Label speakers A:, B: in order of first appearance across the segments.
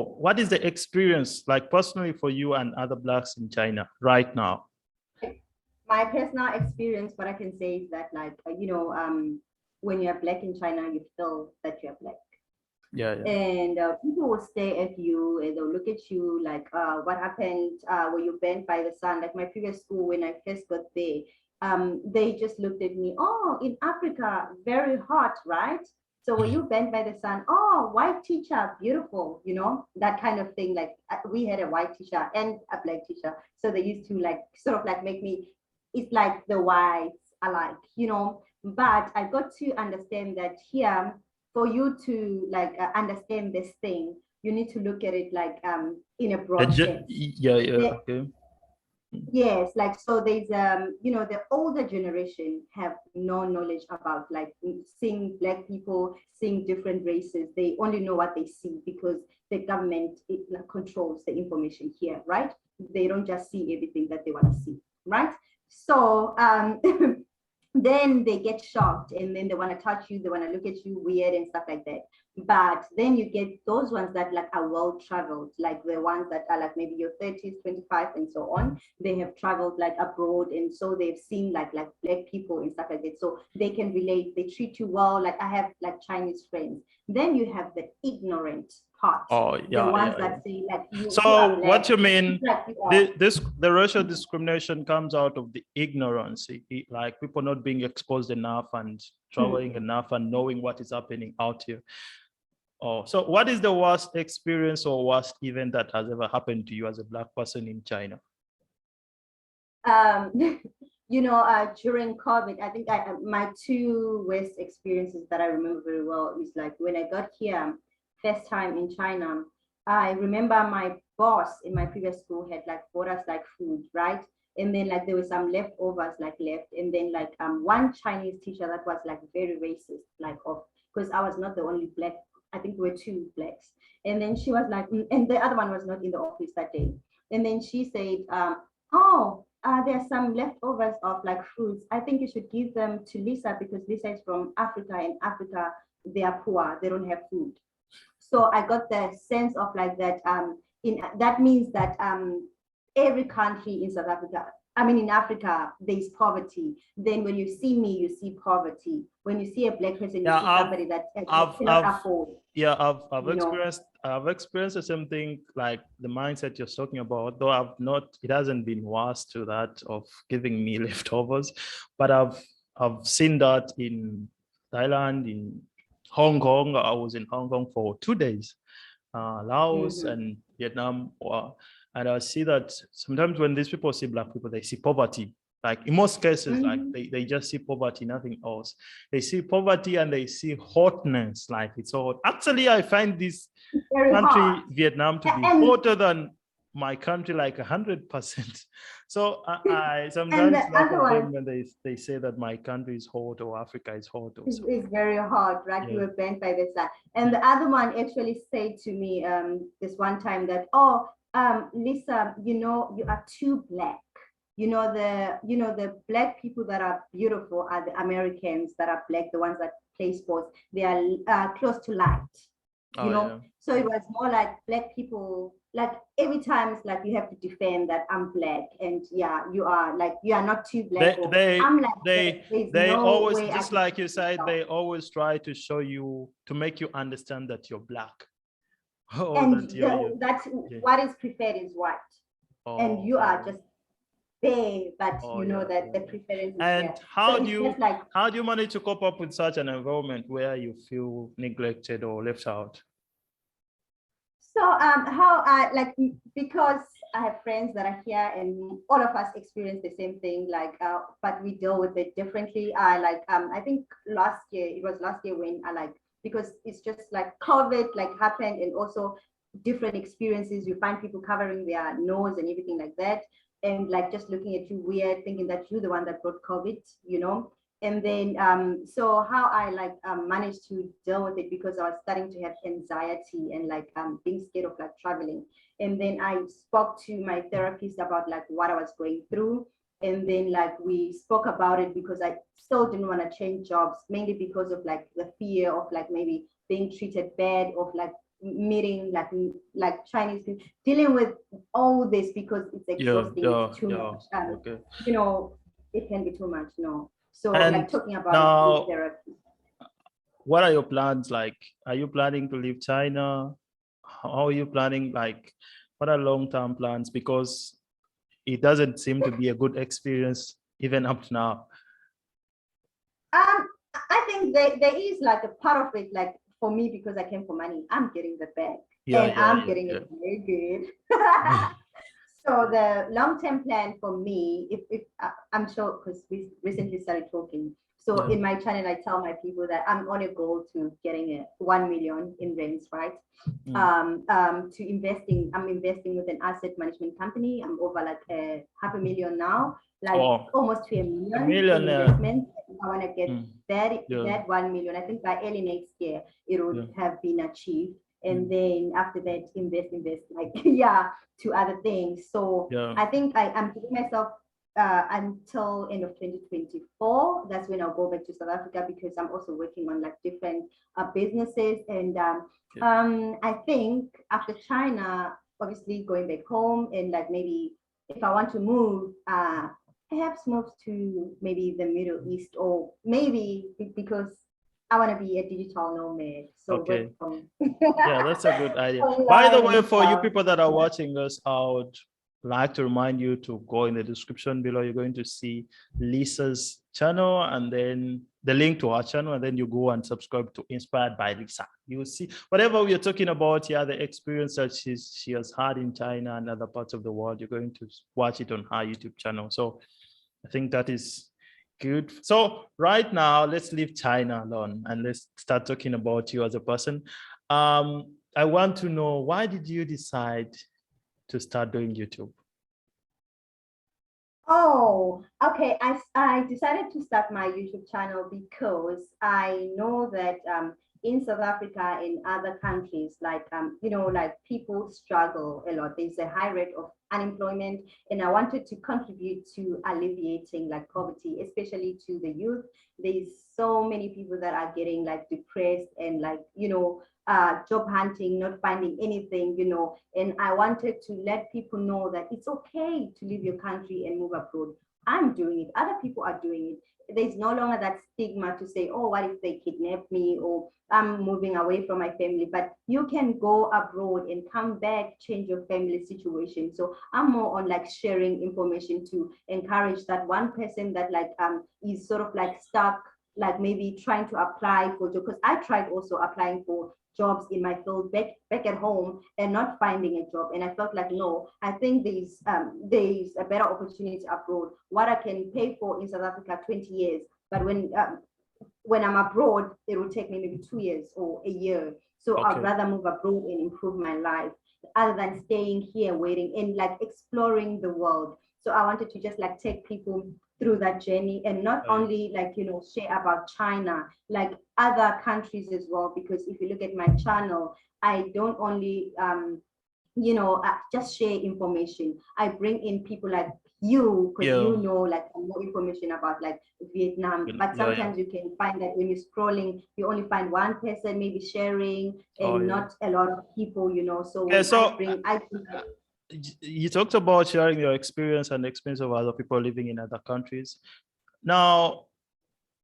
A: What is the experience like personally for you and other Blacks in China right now?
B: My personal experience, what I can say is that, like, when you're Black in China, you feel that you're Black.
A: Yeah.
B: And people will stare at you and they'll look at you like, what happened? Were you burnt by the sun? Like my previous school, when I first got there, they just looked at me, oh, in Africa, very hot, right? So were you burnt by the sun? Oh, white teacher, beautiful, that kind of thing. Like we had a white teacher and a Black teacher. So they used to like sort of like make me, it's like the whites alike, but I got to understand that here, for you to like understand this thing, you need to look at it like in a broad sense.
A: Okay.
B: Yes, like so there's the older generation have no knowledge about like seeing Black people, seeing different races. They only know what they see because the government controls the information here, right? They don't just see everything that they want to see, right? So then they get shocked and then they want to touch you, they want to look at you weird and stuff like that. But then you get those ones that like are well traveled, like the ones that are like maybe your 30s, 25 and so on. They have traveled like abroad and so they've seen like Black people and stuff like that. So they can relate, they treat you well. Like I have like Chinese friends. Then you have the ignorant part. The ones that say like
A: so what you mean, the racial discrimination comes out of the ignorance, like people not being exposed enough and traveling enough and knowing what is happening out here. Oh, so what is the worst experience or worst event that has ever happened to you as a Black person in China?
B: During COVID, I think my two worst experiences that I remember very well is like when I got here first time in China. I remember my boss in my previous school had like bought us like food, right? And then like there were some leftovers like left, and then like one Chinese teacher that was like very racist, like because I was not the only Black. I think we were two Blacks, and then she was like, and the other one was not in the office that day, and then she said, there's some leftovers of like fruits. I think you should give them to Lisah because Lisah is from Africa, and Africa they are poor, they don't have food. So I got the sense of like that. That means that every country in South Africa, in Africa, there's poverty. Then when you see me, you see poverty. When you see a Black person, you see somebody that cannot afford.
A: Yeah, I've experienced the same thing, like the mindset you're talking about, though it hasn't been worse to that of giving me leftovers, but I've seen that in Thailand, in Hong Kong. I was in Hong Kong for 2 days, Laos and Vietnam. And I see that sometimes when these people see Black people, they see poverty. Like in most cases, like they just see poverty, nothing else. They see poverty and they see hotness, like it's so hot. Actually, I find this country, hot. Vietnam, to be hotter than my country, like 100%. So I sometimes laugh at them when they say that my country is hot or Africa is hot.
B: It's very hot, right? Yeah. You were burnt by the sun. And the other one actually said to me this one time that, Lisah, you are too Black. The Black people that are beautiful are the Americans that are Black, the ones that play sports. They are close to light. So it was more like Black people, like every time it's like you have to defend that I'm Black, and yeah, you are not too Black.
A: They always, just like you said, they always try to show you, to make you understand that you're Black.
B: And what is preferred is white, and you are just there, but that the preference is
A: and
B: there.
A: how do you manage to cope up with such an environment where you feel neglected or left out?
B: So because I have friends that are here and all of us experience the same thing, but we deal with it differently. I think last year when because it's just like COVID happened, and also different experiences. You find people covering their nose and everything like that, and just looking at you weird, thinking that you're the one that brought COVID, And then so how I managed to deal with it, because I was starting to have anxiety and being scared of traveling. And then I spoke to my therapist about what I was going through. And then we spoke about it, because I still didn't want to change jobs, mainly because of the fear of maybe being treated bad, of meeting like Chinese people, dealing with all this because it's exhausting, it's too much.
A: Okay.
B: You know, it can be too much, no. So like
A: And
B: talking about
A: now,
B: therapy.
A: what are your plans like? Are you planning to leave China? How are you planning? Like, what are long-term plans? Because it doesn't seem to be a good experience even up to now.
B: I think there is like a part of it, like for me, because I came for money, I'm getting the bag and I'm getting it very good. So the long-term plan for me, if I'm sure, because we recently started talking. So in my channel, I tell my people that I'm on a goal to getting a 1 million in rents, right? To investing, I'm investing with an asset management company. I'm over like a $500,000 now, like almost to $1 million in investment. I want to get that 1 million. I think by early next year, it would have been achieved. And then after that, invest like to other things. So I think I'm giving myself until end of 2024. That's when I'll go back to South Africa, because I'm also working on like different businesses. And I think after China, obviously going back home, and like maybe if I want to move, perhaps move to maybe the Middle East, or maybe because I want to be a digital nomad. So
A: yeah, that's a good idea. By the way, for you people that are watching us, I would like to remind you to go in the description below. You're going to see Lisah's channel, and then the link to our channel, and then you go and subscribe to Inspired by Lisah. You will see whatever we are talking about here, the experience that she has had in China and other parts of the world. You're going to watch it on her YouTube channel. So I think that is good. So right now, let's leave China alone and let's start talking about you as a person. I want to know, why did you decide to start doing YouTube?
B: Oh, okay. I decided to start my YouTube channel because I know that in South Africa, in other countries, like like people struggle a lot. There's a high rate of unemployment, and I wanted to contribute to alleviating like poverty, especially to the youth. There's so many people that are getting like depressed and like job hunting, not finding anything, and I wanted to let people know that it's okay to leave your country and move abroad. I'm doing it. Other people are doing it. There's no longer that stigma to say, oh, what if they kidnap me, or I'm moving away from my family? But you can go abroad and come back, change your family situation. So I'm more on like sharing information to encourage that one person that like is sort of like stuck, like maybe trying to apply for jobs, because I tried also applying for jobs in my field back at home and not finding a job. And I felt like, no, I think there's a better opportunity abroad. What I can pay for in South Africa 20 years, but when I'm abroad, it will take me maybe 2 years or a year. So I'd rather move abroad and improve my life other than staying here waiting and like exploring the world. So I wanted to just like take people through that journey, and not only like share about China, like other countries as well. Because if you look at my channel, I don't only just share information. I bring in people like you, because like more information about like Vietnam. But sometimes you can find that when you're scrolling, you only find one person maybe sharing, and not a lot of people, So when
A: you talked about sharing your experience and the experience of other people living in other countries. Now,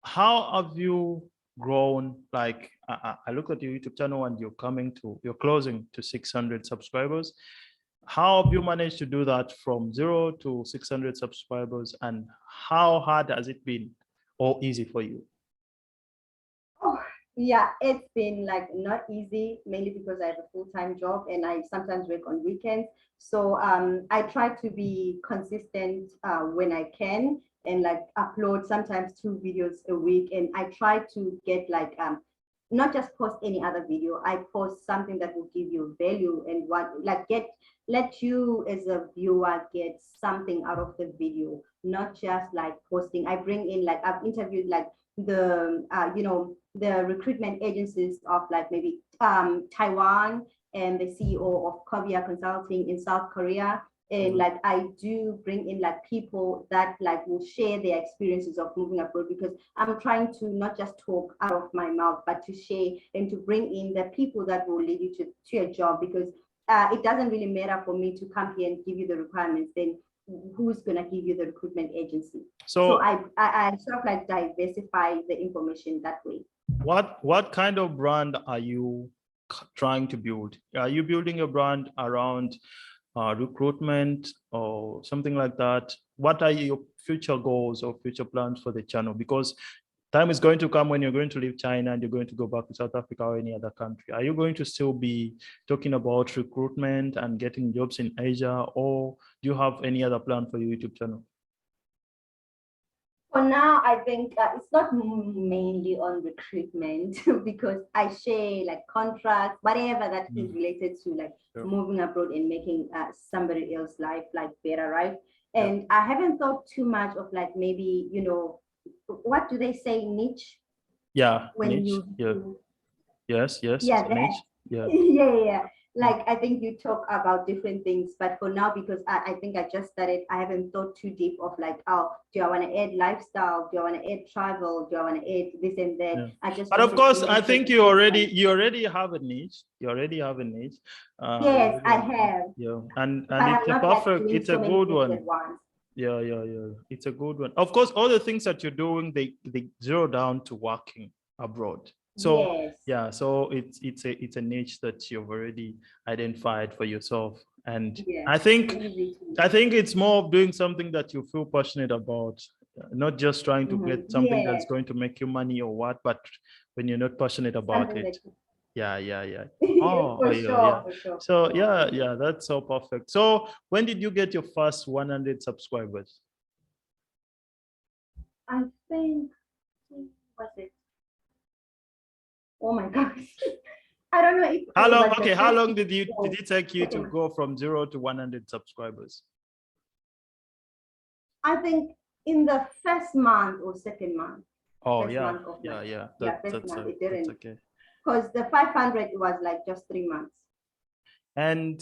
A: how have you grown? Like, I look at your YouTube channel and you're closing to 600 subscribers. How have you managed to do that from 0 to 600 subscribers, and how hard has it been, or easy for you?
B: Yeah, it's been like not easy, mainly because I have a full-time job and I sometimes work on weekends. So I try to be consistent when I can, and like upload sometimes 2 videos a week. And I try to get like not just post any other video. I post something that will give you value, and let you as a viewer get something out of the video, not just like posting. I bring in, like, I've interviewed like the the recruitment agencies of like maybe Taiwan, and the CEO of Korea Consulting in South Korea. And like I do bring in like people that like will share their experiences of moving abroad, because I'm trying to not just talk out of my mouth, but to share and to bring in the people that will lead you to a job. Because it doesn't really matter for me to come here and give you the requirements, then who's going to give you the recruitment agency? So I sort of like diversify the information that way.
A: What kind of brand are you trying to build? Are you building a brand around recruitment or something like that? What are your future goals or future plans for the channel? Because time is going to come when you're going to leave China and you're going to go back to South Africa or any other country. Are you going to still be talking about recruitment and getting jobs in Asia, or do you have any other plan for your YouTube channel?
B: For now, I think it's not mainly on recruitment because I share like contracts, whatever that is related to like moving abroad and making somebody else's life like better, right? And I haven't thought too much of like maybe, you know, what do they say, niche?
A: Yeah,
B: when
A: niche. Yes,
B: yeah,
A: niche.
B: Yeah. Like I think you talk about different things, but for now, because I think I just started, I haven't thought too deep of like, oh, do I want to add lifestyle? Do I want to add travel? Do I want to add this and that? I just.
A: But of course, I think you already have a niche. You already have a niche.
B: Yes, I have.
A: Yeah, and it's a perfect. Like it's a good one. Yeah. It's a good one. Of course, all the things that you're doing, they zero down to working abroad. So yeah, so it's a niche that you've already identified for yourself, and I think it's more of doing something that you feel passionate about, not just trying to get something that's going to make you money or what, but when you're not passionate about it. Yeah.
B: For sure.
A: So yeah, that's so perfect. So when did you get your first 100 subscribers?
B: I think, what's it? Oh my gosh. I don't know if
A: how long did it take you to go from 0 to 100 subscribers?
B: I think in the first month or second month.
A: Oh
B: first
A: yeah.
B: Month of
A: That's
B: month, it didn't.
A: okay.
B: Because the 500 was like just 3 months.
A: And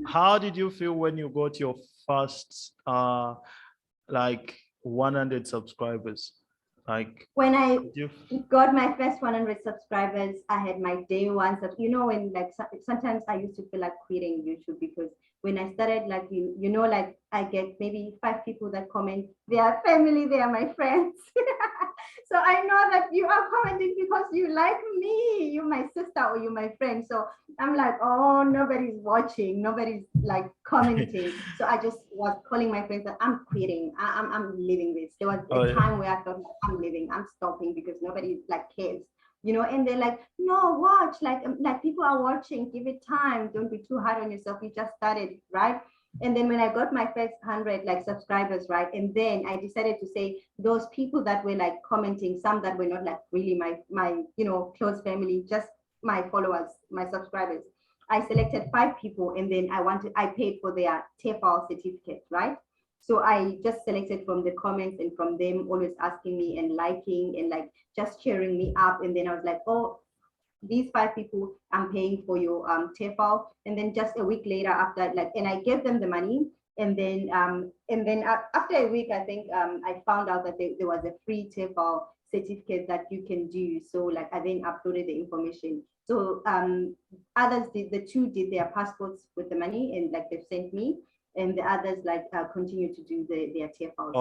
A: how did you feel when you got your first like 100 subscribers? Like
B: when I got my first 100 subscribers, I had my day one. You know, when like sometimes I used to feel like quitting YouTube, because when I started, like you know, like I get maybe 5 people that comment. They are family, they are my friends. So I know that you are commenting because you like me, you my sister or you my friend. So I'm like, oh, nobody's watching, nobody's like commenting. So I just was calling my friends that I'm quitting, I'm leaving this. There was a time where I thought I'm leaving, I'm stopping, because nobody like cares, you know. And they're like, no, watch, like people are watching, give it time, don't be too hard on yourself, you just started, right? And then when I got my first 100 like subscribers, right, and then I decided to say those people that were like commenting, some that were not like really my you know close family, just my followers, my subscribers, I selected 5 people, and then I paid for their TEFL certificate, right? So I just selected from the comments and from them always asking me and liking and like just cheering me up. And then I was like, oh, these 5 people, I'm paying for your TEFL. And then just a week later after, like, and I gave them the money. And then after a week, I think I found out that there was a free TEFL certificate that you can do. So like I then uploaded the information. So others the 2 did their passports with the money, and like they've sent me. And the others like continue to do their TFL.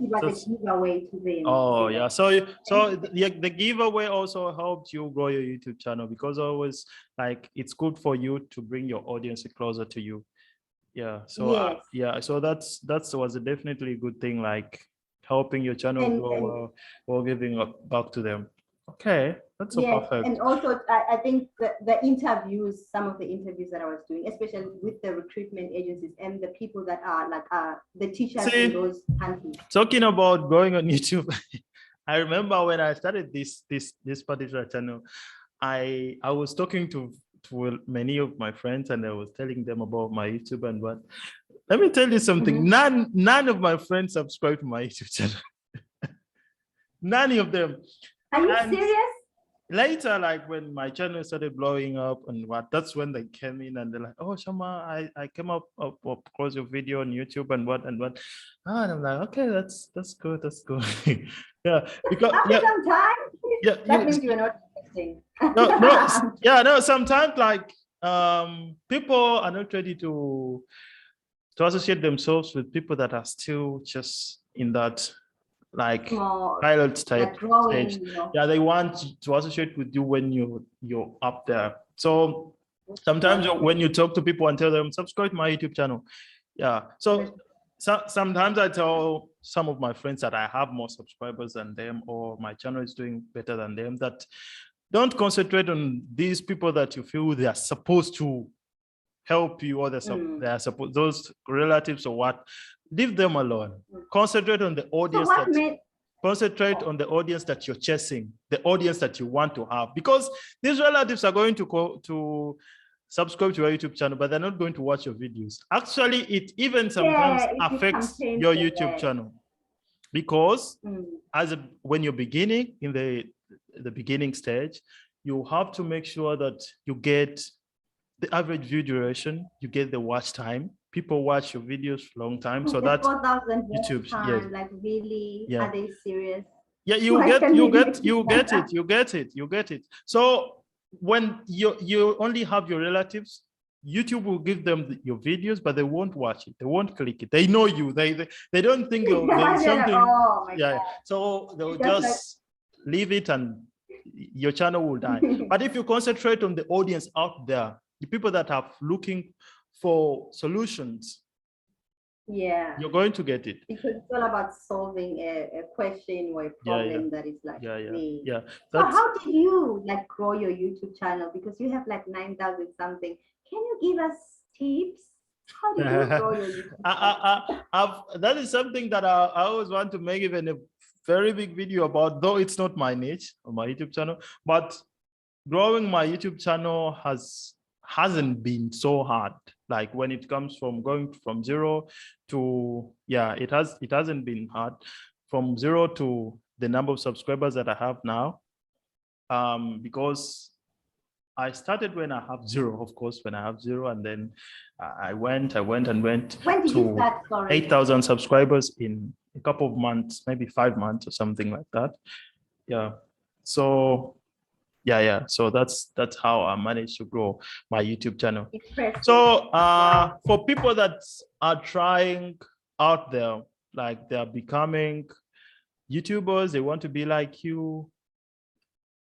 B: It was a giveaway to them.
A: Oh yeah, so the giveaway also helped you grow your YouTube channel, because always like it's good for you to bring your audience closer to you. Yeah, so so that was definitely a good thing, like helping your channel grow or giving back to them. Okay, that's so perfect.
B: And also I think the interviews, some of the interviews that I was doing, especially with the recruitment agencies and the people that are like the teachers in those countries.
A: Talking about going on YouTube, I remember when I started this particular channel, I was talking to many of my friends, and I was telling them about my YouTube and what. Let me tell you something. None of my friends subscribe to my YouTube channel. None of them.
B: Are you serious?
A: later, like when my channel started blowing up and what, that's when they came in and they're like, oh, Shammah, I came up across your video on YouTube and what and what. And I'm like, okay, that's good, that's good. Yeah, because
B: After some time,
A: yeah,
B: that means you were not interesting.
A: no, yeah, no, sometimes like people are not ready to associate themselves with people that are still just in that like
B: Small,
A: pilot
B: like
A: type stage.
B: growing, you know.
A: Yeah, they want to associate with you when you're up there. So sometimes when you talk to people and tell them subscribe to my YouTube channel, yeah. So sometimes I tell some of my friends that I have more subscribers than them, or my channel is doing better than them, that don't concentrate on these people that you feel they are supposed to help you, or they are supposed, those relatives or what. Leave them alone. Concentrate on the
B: So
A: audience
B: what made
A: concentrate on the audience that you're chasing, the audience that you want to have, because these relatives are going to subscribe to your YouTube channel, but they're not going to watch your videos. Actually, it even sometimes
B: it
A: affects
B: campaigns
A: your
B: for
A: YouTube
B: that?
A: channel, because when you're beginning in the beginning stage, you have to make sure that you get the average view duration, you get the watch time. People watch your videos for a long time, so
B: The
A: that
B: 4,000
A: YouTube, yes,
B: time, like really,
A: yeah,
B: are they serious?
A: yeah,
B: Why can we make
A: you get it. So when you only have your relatives, YouTube will give them your videos, but they won't watch it, they won't click it. They know you, they don't think there's something.
B: Oh my
A: Yeah,
B: God.
A: so they'll
B: Just like,
A: just leave it and your channel will die. But if you concentrate on the audience out there, the people that are looking for solutions,
B: yeah,
A: you're going to get it.
B: because it's all about solving a question or a problem that is like me.
A: Yeah.
B: So
A: That's
B: how did you like grow your YouTube channel? Because you have like 9,000 something. Can you give us tips? How did you grow your YouTube channel?
A: that is something that I always want to make even a very big video about, though it's not my niche on my YouTube channel. But growing my YouTube channel hasn't been so hard. Like when it comes from going from zero to, yeah, it hasn't been hard from zero to the number of subscribers that I have now. Because I started when I have zero, of course, when I have zero, and then I went
B: When did you
A: to
B: start? Sorry.
A: 8,000 subscribers in a couple of months, maybe 5 months or something like that. Yeah. So yeah. So that's how I managed to grow my YouTube channel.
B: Impressive.
A: So
B: Wow.
A: for people that are trying out there, like they're becoming YouTubers, they want to be like you.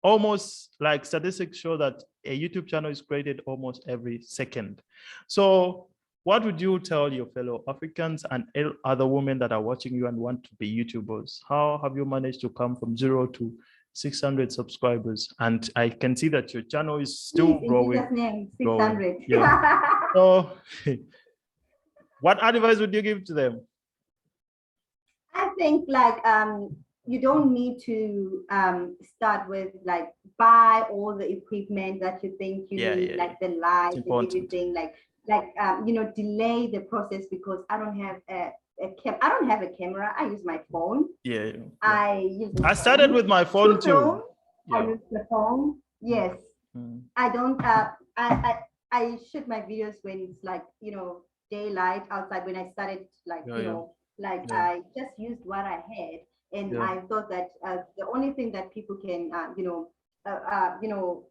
A: Almost like statistics show that a YouTube channel is created almost every second. So what would you tell your fellow Africans and other women that are watching you and want to be YouTubers? How have you managed to come from zero to 600 subscribers? And I can see that your channel is still
B: Please, in
A: growing.
B: Jesus' name,
A: Growing.
B: 600.
A: Yeah. So what advice would you give to them?
B: I think like you don't need to start with like buy all the equipment that you think you need, like the lights and everything, you know, delay the process, because I don't have I don't have a camera. I use my phone.
A: Yeah.
B: I
A: started with my phone too.
B: I use the phone. Yes. I don't I shoot my videos when it's like, you know, daylight outside. When I started like, you know, I just used what I had, and I thought that the only thing that people can you know,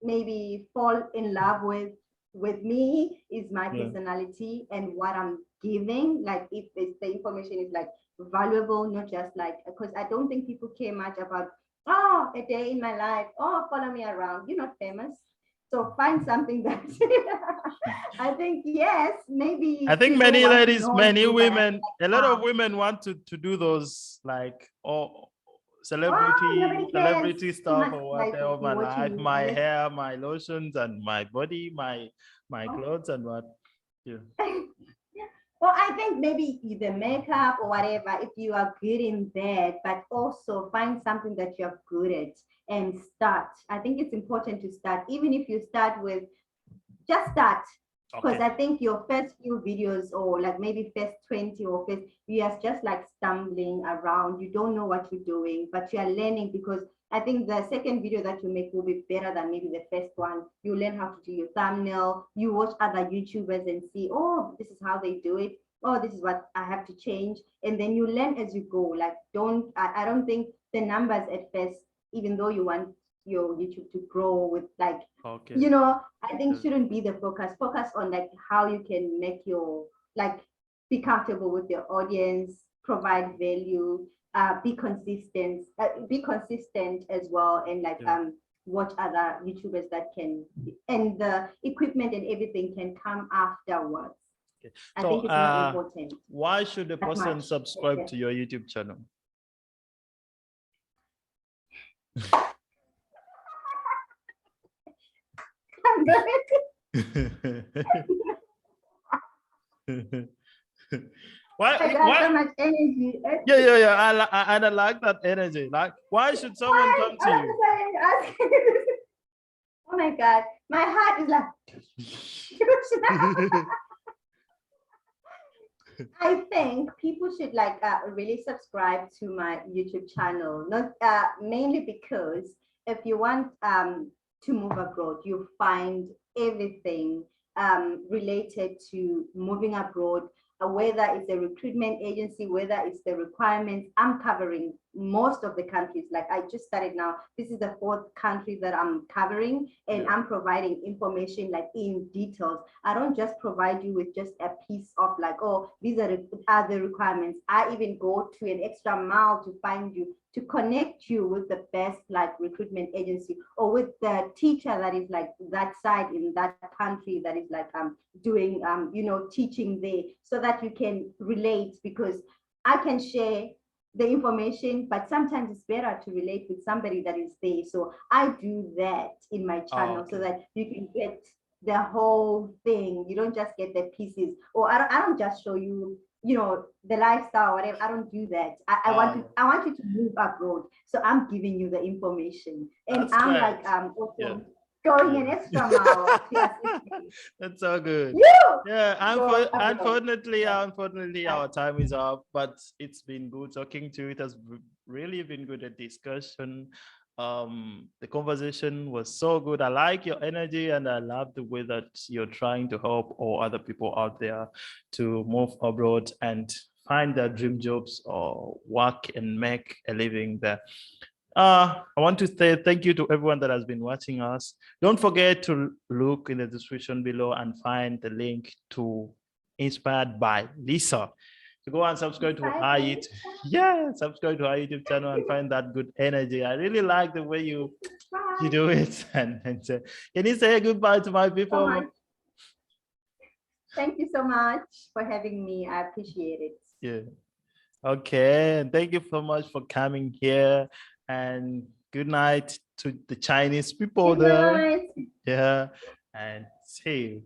B: maybe fall in love with me is my personality and what I'm giving. Like if the information is like valuable, not just like, because I don't think people care much about, oh, a day in my life, oh, follow me around, you're not famous. So find something that I think, yes, maybe
A: I think many ladies, many women, a lot of women want to do those like celebrity stuff or whatever, my life, my hair, my lotions, and my body, my clothes, and what. Yeah.
B: Well, I think maybe the makeup or whatever, if you are good in that, but also find something that you're good at and start. I think it's important to start, even if you start with, just start. Because I think your first few videos, or like maybe first 20 or first, you are just like stumbling around. You don't know what you're doing, but you are learning, because I think the second video that you make will be better than maybe the first one. You learn how to do your thumbnail. You watch other YouTubers and see, oh, this is how they do it. Oh, this is what I have to change. And then you learn as you go. Like, I don't think the numbers at first, even though you want your YouTube to grow with like,
A: Okay.
B: you know, I think shouldn't be the focus. Focus on like how you can make your, like, be comfortable with your audience, provide value, be consistent as well, and like watch other YouTubers that can, and the equipment and everything can come afterwards.
A: Okay.
B: I
A: So,
B: think it's more important.
A: why should a person
B: much.
A: subscribe to your YouTube channel? Why?
B: I got so much energy.
A: Yeah. I like that energy. Like, why should someone come to you?
B: Oh my God, my heart is like. I think people should like really subscribe to my YouTube channel, not mainly because if you want to move abroad, you find everything related to moving abroad, whether it's a recruitment agency, whether it's the requirements. I'm covering most of the countries. Like I just started now. This is the fourth country that I'm covering, and I'm providing information like in details. I don't just provide you with just a piece of like, oh, these are the requirements. I even go to an extra mile to find you, to connect you with the best like recruitment agency, or with the teacher that is like that side in that country that is like doing teaching there, so that you can relate, because I can share the information, but sometimes it's better to relate with somebody that is there. So I do that in my channel so that you can get the whole thing. You don't just get the pieces, or I don't just show you, the lifestyle, whatever. I don't do that. I want you to move abroad. So I'm giving you the information, and I'm like also going an extra mile to assist you.
A: That's so good. Unfortunately, our time is up, but it's been good talking to you. It has really been good, a discussion. The conversation was so good. I like your energy, and I love the way that you're trying to help all other people out there to move abroad and find their dream jobs or work and make a living there. I want to say thank you to everyone that has been watching us. Don't forget to look in the description below and find the link to Inspired by Lisah. So go and subscribe to our YouTube. Subscribe to our YouTube channel and find that good energy. I really like the way you do it. And can you say goodbye to my people?
B: Thank you so much for having me. I appreciate it.
A: Yeah. Okay. And thank you so much for coming here. And good night to the Chinese people there. Yeah. And see you.